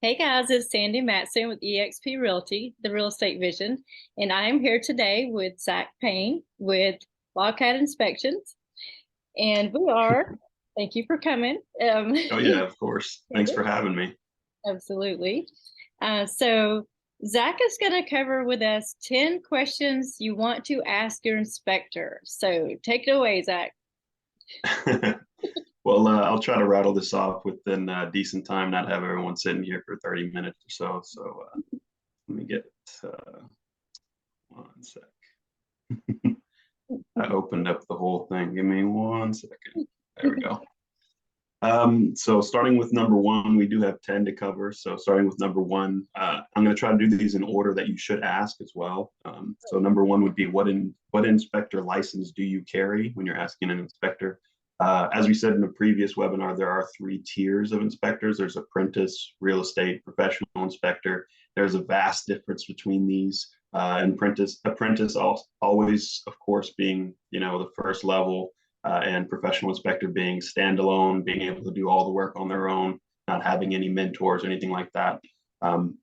Hey guys, it's Sandy Matson with eXp Realty, the real estate vision, and I am here today with Zach Payne with Wildcat Inspections, and we are. Thank you for coming. Oh yeah, of course. Thanks for having me. Absolutely. So Zach is going to cover with us 10 questions you want to ask your inspector. So take it away, Zach. Well, I'll try to rattle this off within decent time, not have everyone sitting here for 30 minutes or so. So let me get one sec. I opened up the whole thing. Give me 1 second. There we go. So starting with number one, we do have 10 to cover. So starting with number one, I'm going to try to do these in order that you should ask as well. So number one would be what inspector license do you carry when you're asking an inspector? As we said in the previous webinar, there are three tiers of inspectors. There's apprentice, real estate, professional inspector. There's a vast difference between these. And apprentice always, of course, being the first level, and professional inspector being standalone, being able to do all the work on their own, not having any mentors or anything like that. Um,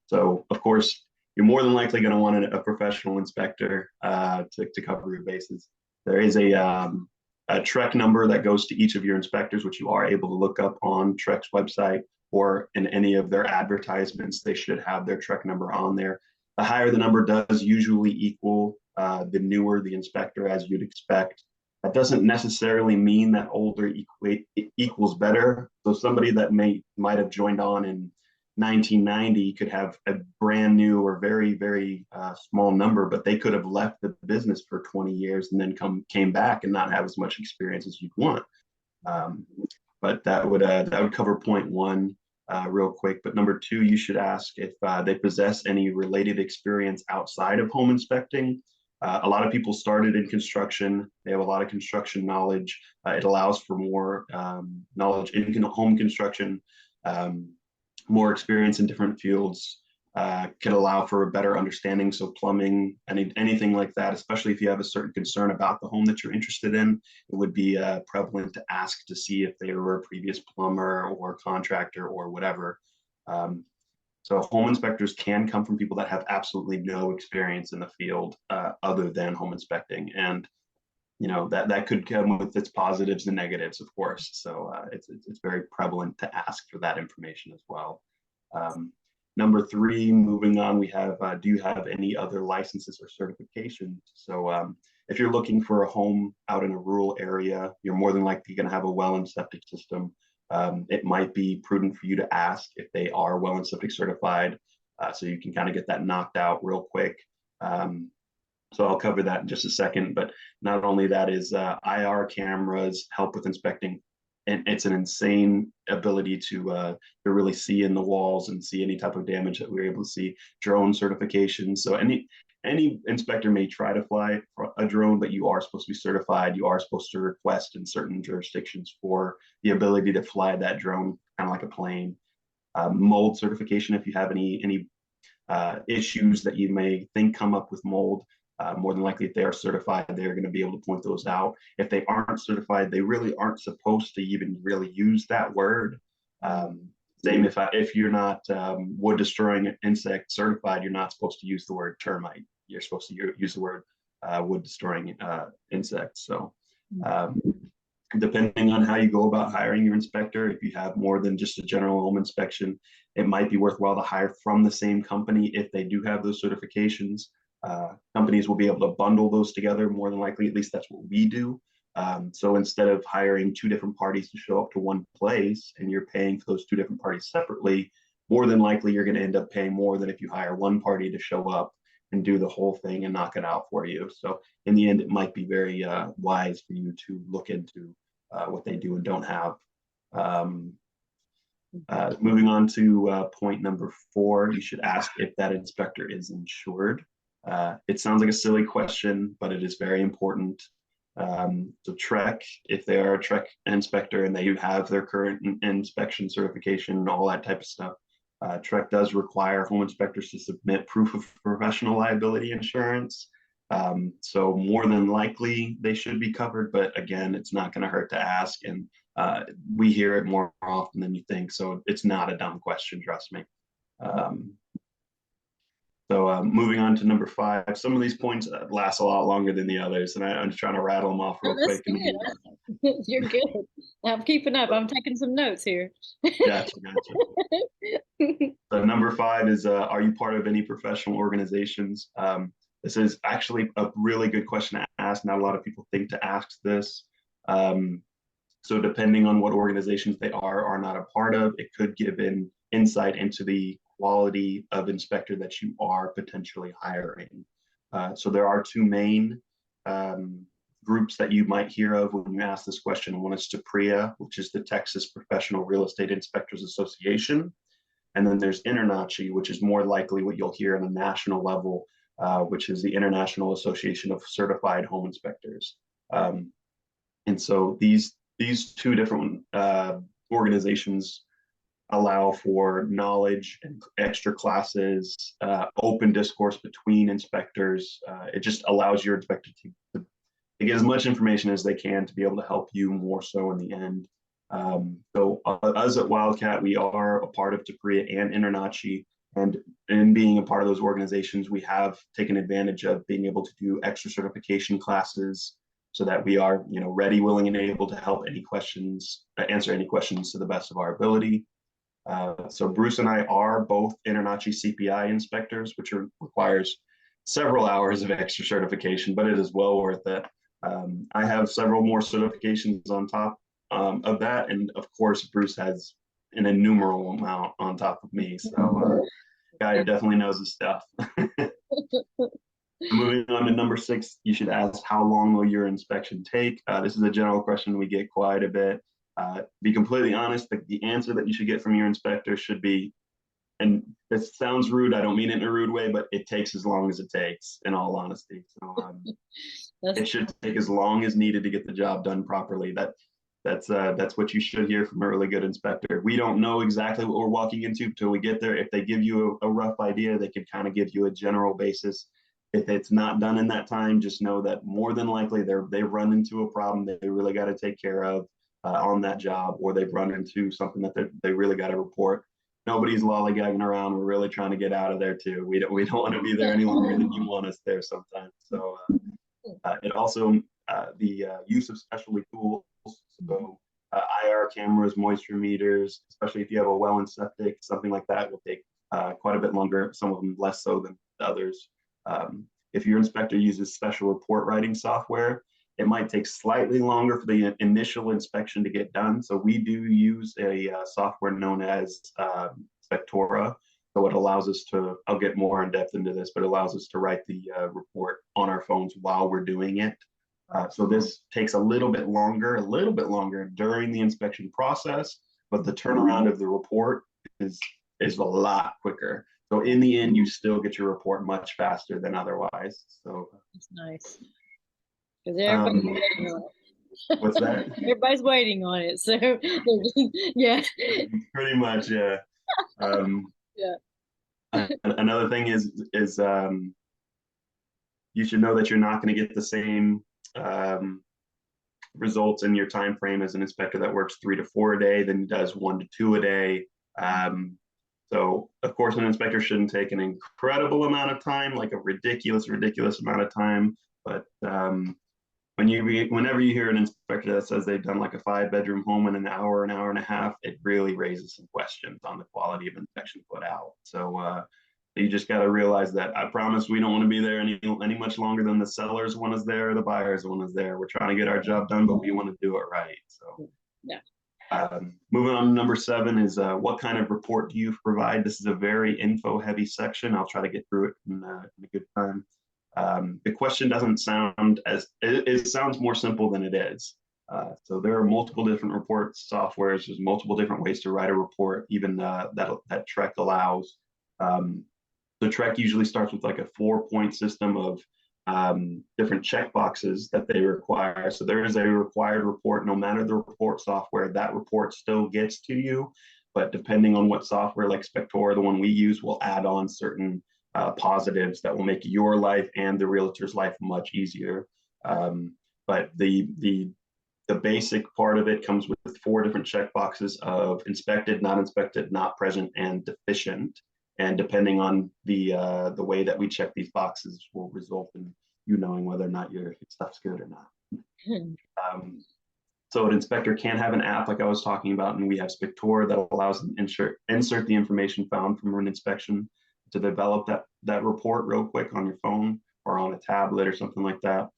so, of course, you're more than likely going to want a professional inspector to cover your bases. There is a TREC number that goes to each of your inspectors, which you are able to look up on TREC's website or in any of their advertisements. They should have their TREC number on there. The higher the number does usually equal the newer the inspector, as you'd expect. That doesn't necessarily mean that older equals better. So somebody that might have joined on in 1990 could have a brand new or very, very small number, but they could have left the business for 20 years and then came back and not have as much experience as you'd want. But that would cover point one real quick. But number two, you should ask if they possess any related experience outside of home inspecting. A lot of people started in construction. They have a lot of construction knowledge. It allows for more knowledge in home construction, more experience in different fields, could allow for a better understanding. So plumbing, anything like that, especially if you have a certain concern about the home that you're interested in, it would be prevalent to ask to see if they were a previous plumber or contractor or whatever. So home inspectors can come from people that have absolutely no experience in the field other than home inspecting. And that could come with its positives and negatives, of course. So it's very prevalent to ask for that information as well. Number three, moving on, we have, do you have any other licenses or certifications? So if you're looking for a home out in a rural area, you're more than likely going to have a well and septic system. It might be prudent for you to ask if they are well and septic certified, so you can kind of get that knocked out real quick. So I'll cover that in just a second. But not only that is IR cameras help with inspecting, and it's an insane ability to really see in the walls and see any type of damage that we're able to see. Drone certification. So any inspector may try to fly a drone, but you are supposed to be certified. You are supposed to request in certain jurisdictions for the ability to fly that drone, kind of like a plane. Mold certification, if you have any issues that you may think come up with mold, more than likely, if they are certified, they're going to be able to point those out. If they aren't certified, they really aren't supposed to even really use that word. Same if you're not wood destroying insect certified, you're not supposed to use the word termite. You're supposed to use the word wood destroying insects. So depending on how you go about hiring your inspector, if you have more than just a general home inspection, it might be worthwhile to hire from the same company if they do have those certifications. Companies will be able to bundle those together more than likely. At least that's what we do. So instead of hiring two different parties to show up to one place and you're paying for those two different parties separately, more than likely you're going to end up paying more than if you hire one party to show up and do the whole thing and knock it out for you. So in the end, it might be very wise for you to look into what they do and don't have. Moving on to point number four, you should ask if that inspector is insured. It sounds like a silly question, but it is very important. So TREC, if they are a TREC inspector and they have their current inspection certification and all that type of stuff, TREC does require home inspectors to submit proof of professional liability insurance. So more than likely they should be covered, but again, it's not going to hurt to ask. And we hear it more often than you think, so it's not a dumb question, trust me. Moving on to number 5, some of these points last a lot longer than the others, and I'm just trying to rattle them off real quick. You're good. I'm keeping up. I'm taking some notes here. Gotcha. So number 5 is, are you part of any professional organizations? This is actually a really good question to ask. Not a lot of people think to ask this. So depending on what organizations they are not a part of, it could give an insight into the quality of inspector that you are potentially hiring. So there are 2 main groups that you might hear of when you ask this question. One is TREC, which is the Texas Professional Real Estate Inspectors Association. And then there's INTRNACHI, which is more likely what you'll hear on a national level, which is the International Association of Certified Home Inspectors. And so these 2 different organizations allow for knowledge and extra classes, open discourse between inspectors. It just allows your inspector to get as much information as they can to be able to help you more so in the end. So us at Wildcat, we are a part of TREC and INTRNACHI, and in being a part of those organizations, we have taken advantage of being able to do extra certification classes so that we are, ready, willing, and able to help answer any questions to the best of our ability. So Bruce and I are both INTRNACHI CPI inspectors, which requires several hours of extra certification, but it is well worth it. I have several more certifications on top of that, and of course Bruce has an innumerable amount on top of me, so guy definitely knows his stuff. Moving on to number 6, you should ask, how long will your inspection take? This is a general question we get quite a bit. To be completely honest, the answer that you should get from your inspector should be, and this sounds rude, I don't mean it in a rude way, but it takes as long as it takes, in all honesty. So it should take as long as needed to get the job done properly. That's what you should hear from a really good inspector. We don't know exactly what we're walking into until we get there. If they give you a rough idea, they can kind of give you a general basis. If it's not done in that time, just know that more than likely they've run into a problem they really got to take care of on that job, or they've run into something that they really got to report. Nobody's lollygagging around. We're really trying to get out of there too. We don't want to be there any longer than you want us there sometimes. So it also the use of specialty tools. So IR cameras, moisture meters, especially if you have a well and septic, something like that will take quite a bit longer. Some of them less so than others. If your inspector uses special report writing software, it might take slightly longer for the initial inspection to get done. So we do use a software known as Spectora. So it allows us to, I'll get more in depth into this, but it allows us to write the report on our phones while we're doing it. So this takes a little bit longer during the inspection process, but the turnaround of the report is a lot quicker. So in the end, you still get your report much faster than otherwise. So that's nice. Because everybody's waiting on it. What's that? Everybody's waiting on it. So yeah. Pretty much, yeah. Yeah. Another thing is you should know that you're not going to get the same results in your time frame as an inspector that works 3 to 4 a day than does 1 to 2 a day. So of course, an inspector shouldn't take an incredible amount of time, like a ridiculous amount of time. But whenever you hear an inspector that says they've done like a 5-bedroom home in an hour and a half, it really raises some questions on the quality of inspection put out. So you just got to realize that, I promise we don't want to be there any much longer than the seller's one is there or the buyer's one is there. We're trying to get our job done, but we want to do it right. So yeah. Moving on to number 7 is what kind of report do you provide? This is a very info heavy section. I'll try to get through it in a good time. The question doesn't sound it sounds more simple than it is. So there are multiple different report softwares. There's multiple different ways to write a report, even that TREC allows. The TREC usually starts with like a 4-point system of different check boxes that they require. So there is a required report, no matter the report software, that report still gets to you. But depending on what software, like Spectora, the one we use, will add on certain positives that will make your life and the realtor's life much easier. But the basic part of it comes with 4 different check boxes of inspected, not inspected, not present, and deficient. And depending on the way that we check these boxes will result in you knowing whether or not your stuff's good or not. So an inspector can have an app like I was talking about, and we have Spector that allows them to insert the information found from an inspection to develop that report real quick on your phone or on a tablet or something like that.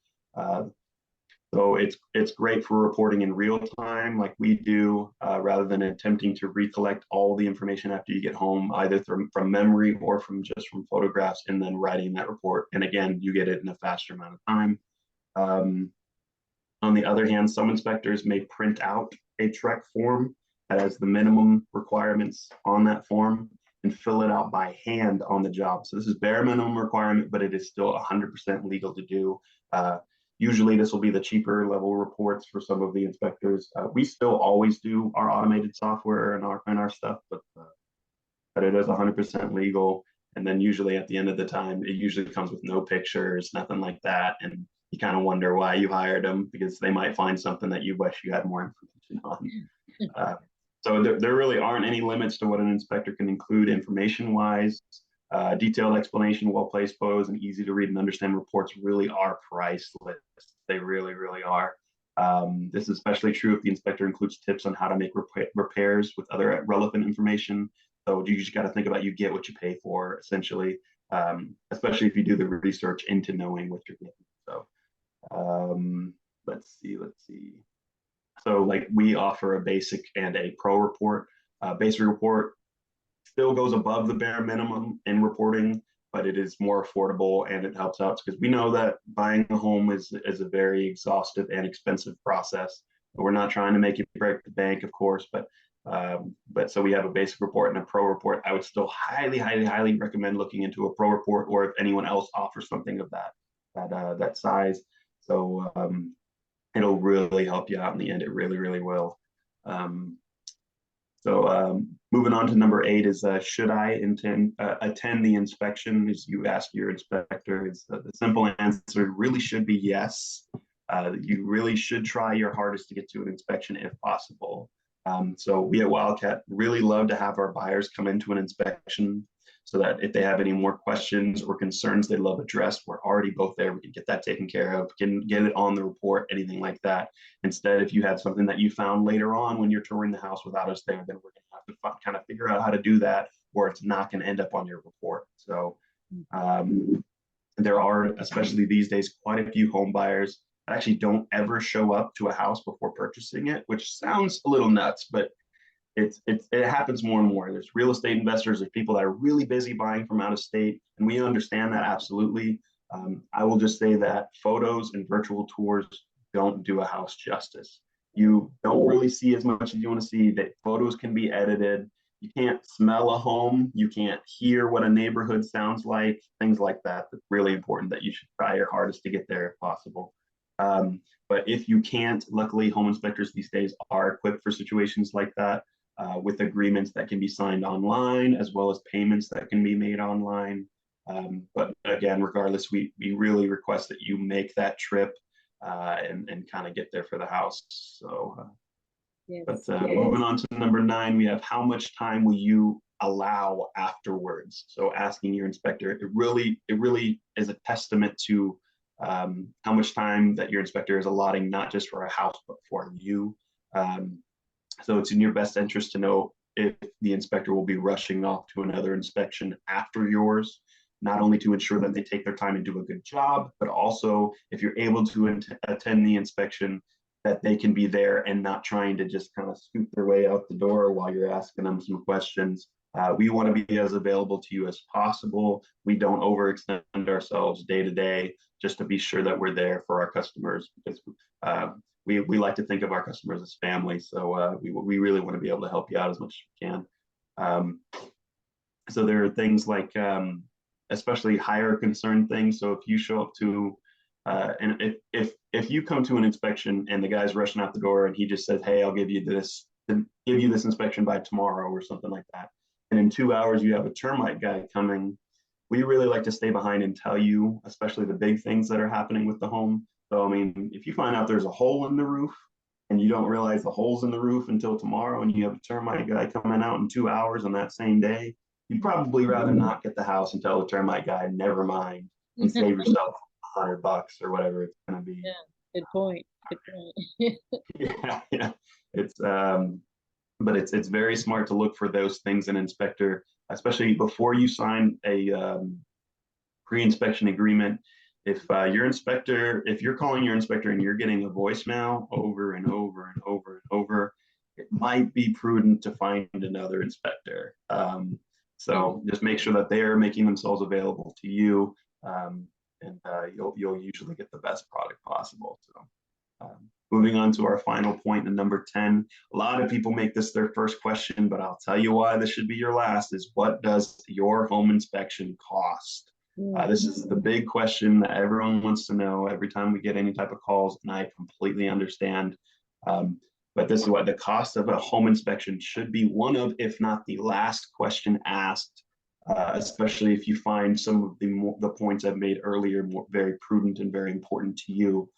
So it's great for reporting in real time like we do, rather than attempting to recollect all the information after you get home, either from memory or from photographs, and then writing that report. And again, you get it in a faster amount of time. On the other hand, some inspectors may print out a TREC form that has the minimum requirements on that form and fill it out by hand on the job. So this is bare minimum requirement, but it is still 100% legal to do. Usually this will be the cheaper level reports for some of the inspectors. We still always do our automated software and our stuff, but it is 100% legal. And then usually at the end of the time, it usually comes with no pictures, nothing like that. And you kind of wonder why you hired them, because they might find something that you wish you had more information on. So there really aren't any limits to what an inspector can include information-wise. Detailed explanation, well-placed photos, and easy to read and understand reports really are priceless. They really, really are. This is especially true if the inspector includes tips on how to make repairs with other relevant information. So you just got to think about you get what you pay for, essentially, especially if you do the research into knowing what you're getting. So let's see. So like we offer a basic and a pro report. Basic report still goes above the bare minimum in reporting, but it is more affordable and it helps out because we know that buying a home is a very exhaustive and expensive process. We're not trying to make you break the bank, of course, but so we have a basic report and a pro report. I would still highly recommend looking into a pro report, or if anyone else offers something of that size. So it'll really help you out in the end. It really, really will. Moving on to number 8 is should I attend the inspection? As you ask your inspector, the simple answer really should be yes. You really should try your hardest to get to an inspection if possible. So we at Wildcat really love to have our buyers come into an inspection so that if they have any more questions or concerns they'd love addressed, we're already both there. We can get that taken care of, can get it on the report, anything like that. Instead, if you have something that you found later on when you're touring the house without us there, then we're going to have to kind of figure out how to do that, or it's not going to end up on your report. So there are, especially these days, quite a few home buyers that actually don't ever show up to a house before purchasing it, which sounds a little nuts, but it happens more and more. There's real estate investors, there's people that are really busy buying from out of state, and we understand that absolutely. I will just say that photos and virtual tours don't do a house justice. You don't really see as much as you want to see. That photos can be edited. You can't smell a home. You can't hear what a neighborhood sounds like, things like that. It's really important that you should try your hardest to get there if possible. But if you can't, luckily home inspectors these days are equipped for situations like that. With agreements that can be signed online, as well as payments that can be made online. But again, regardless, we really request that you make that trip and kind of get there for the house. So, yes. Moving on to number 9, we have how much time will you allow afterwards? So asking your inspector, it really is a testament to how much time that your inspector is allotting, not just for a house, but for you. So it's in your best interest to know if the inspector will be rushing off to another inspection after yours, not only to ensure that they take their time and do a good job, but also if you're able to attend the inspection, that they can be there and not trying to just kind of scoot their way out the door while you're asking them some questions. We want to be as available to you as possible. We don't overextend ourselves day to day just to be sure that we're there for our customers, because we like to think of our customers as family. So we really want to be able to help you out as much as we can. So there are things like, especially higher concern things. So if you show up to, and if you come to an inspection and the guy's rushing out the door and he just says, hey, I'll give you this inspection by tomorrow or something like that, and in 2 hours you have a termite guy coming, we really like to stay behind and tell you, especially the big things that are happening with the home. So, I mean, if you find out there's a hole in the roof, and you don't realize the holes in the roof until tomorrow, and you have a termite guy coming out in 2 hours on that same day, you'd probably rather not get the house and tell the termite guy, never mind, and save yourself $100 or whatever it's going to be. Yeah, good point. Good point. Yeah. But it's very smart to look for those things in inspector, especially before you sign a pre-inspection agreement. If you're calling your inspector and you're getting a voicemail over and over and over and over, it might be prudent to find another inspector. So just make sure that they're making themselves available to you, and you'll usually get the best product possible. So moving on to our final point, and number 10, a lot of people make this their first question, but I'll tell you why this should be your last, is what does your home inspection cost? This is the big question that everyone wants to know every time we get any type of calls, and I completely understand. But this is what the cost of a home inspection should be one of, if not the last question asked, especially if you find some of the points I've made earlier very prudent and very important to you.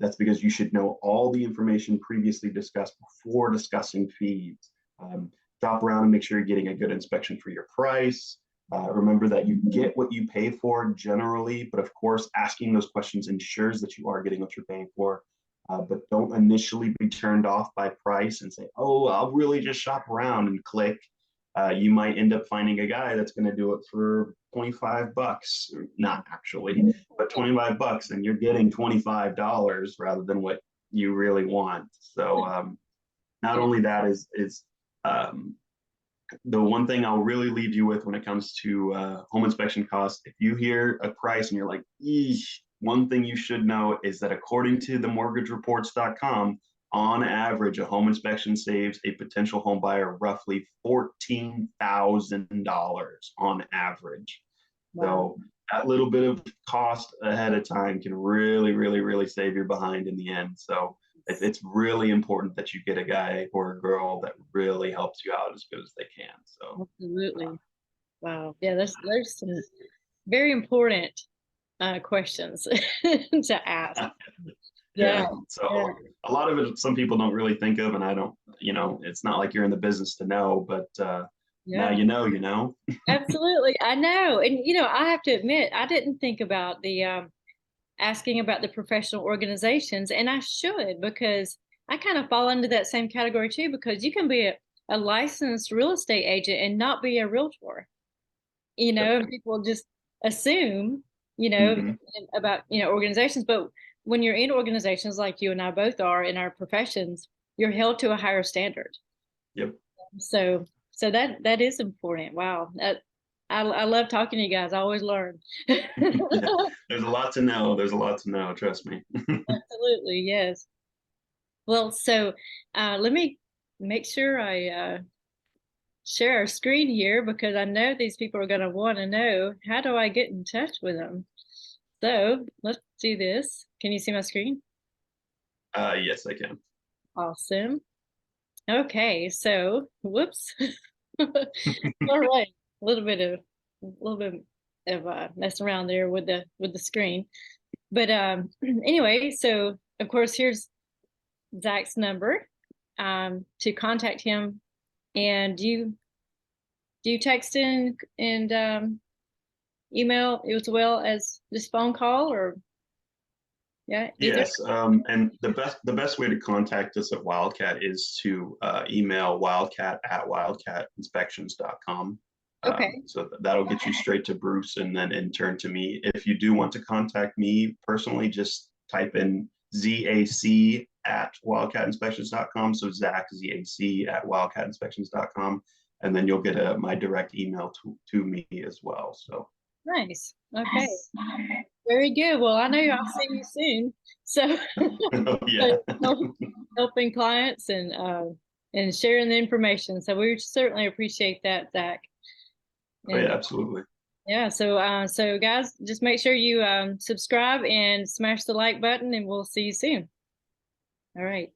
That's because you should know all the information previously discussed before discussing fees. Shop around and make sure you're getting a good inspection for your price. Remember that you get what you pay for generally, but of course, asking those questions ensures that you are getting what you're paying for. But don't initially be turned off by price and say, oh, I'll really just shop around and click. You might end up finding a guy that's going to do it for $25, not actually, but $25, and you're getting $25 rather than what you really want. So not only that is the one thing I'll really leave you with when it comes to home inspection costs. If you hear a price and you're like, eesh, one thing you should know is that according to the mortgagereports.com, on average, a home inspection saves a potential home buyer roughly $14,000 on average. Wow. So that little bit of cost ahead of time can really, really, really save your behind in the end. So it's really important that you get a guy or a girl that really helps you out as good as they can. So absolutely. Wow. Yeah, there's some very important questions to ask. Yeah. So a lot of it, some people don't really think of, and I don't, it's not like you're in the business to know, but now you know. Absolutely. I know. And, I have to admit, I didn't think about the asking about the professional organizations, and I should, because I kind of fall into that same category too, because you can be a licensed real estate agent and not be a realtor. People just assume, about, organizations, but when you're in organizations like you and I both are in our professions, you're held to a higher standard. Yep. So that is important. Wow. I love talking to you guys. I always learn. Yeah, there's a lot to know. Trust me. Absolutely. Yes. Well, so let me make sure I share our screen here, because I know these people are going to want to know, how do I get in touch with them? So let's do this. Can you see my screen? Yes, I can. Awesome. Okay. So, whoops. All right. A little bit of messing around there with the screen, but anyway, so of course here's Zach's number to contact him. And do you text in and email as well as this phone call, or either? Yes, and the best way to contact us at Wildcat is to email wildcat@wildcatinspections.com. Okay. So that'll get you straight to Bruce, and then in turn to me. If you do want to contact me personally, just type in ZAC@wildcatinspections.com. So Zach, ZAC@wildcatinspections.com, and then you'll get my direct email to me as well. So nice. Okay. Very good. Well, I know I'll see you soon. So, yeah. helping clients and sharing the information. So we certainly appreciate that, Zach. Oh, yeah, absolutely. Yeah. So guys, just make sure you subscribe and smash the like button, and we'll see you soon. All right.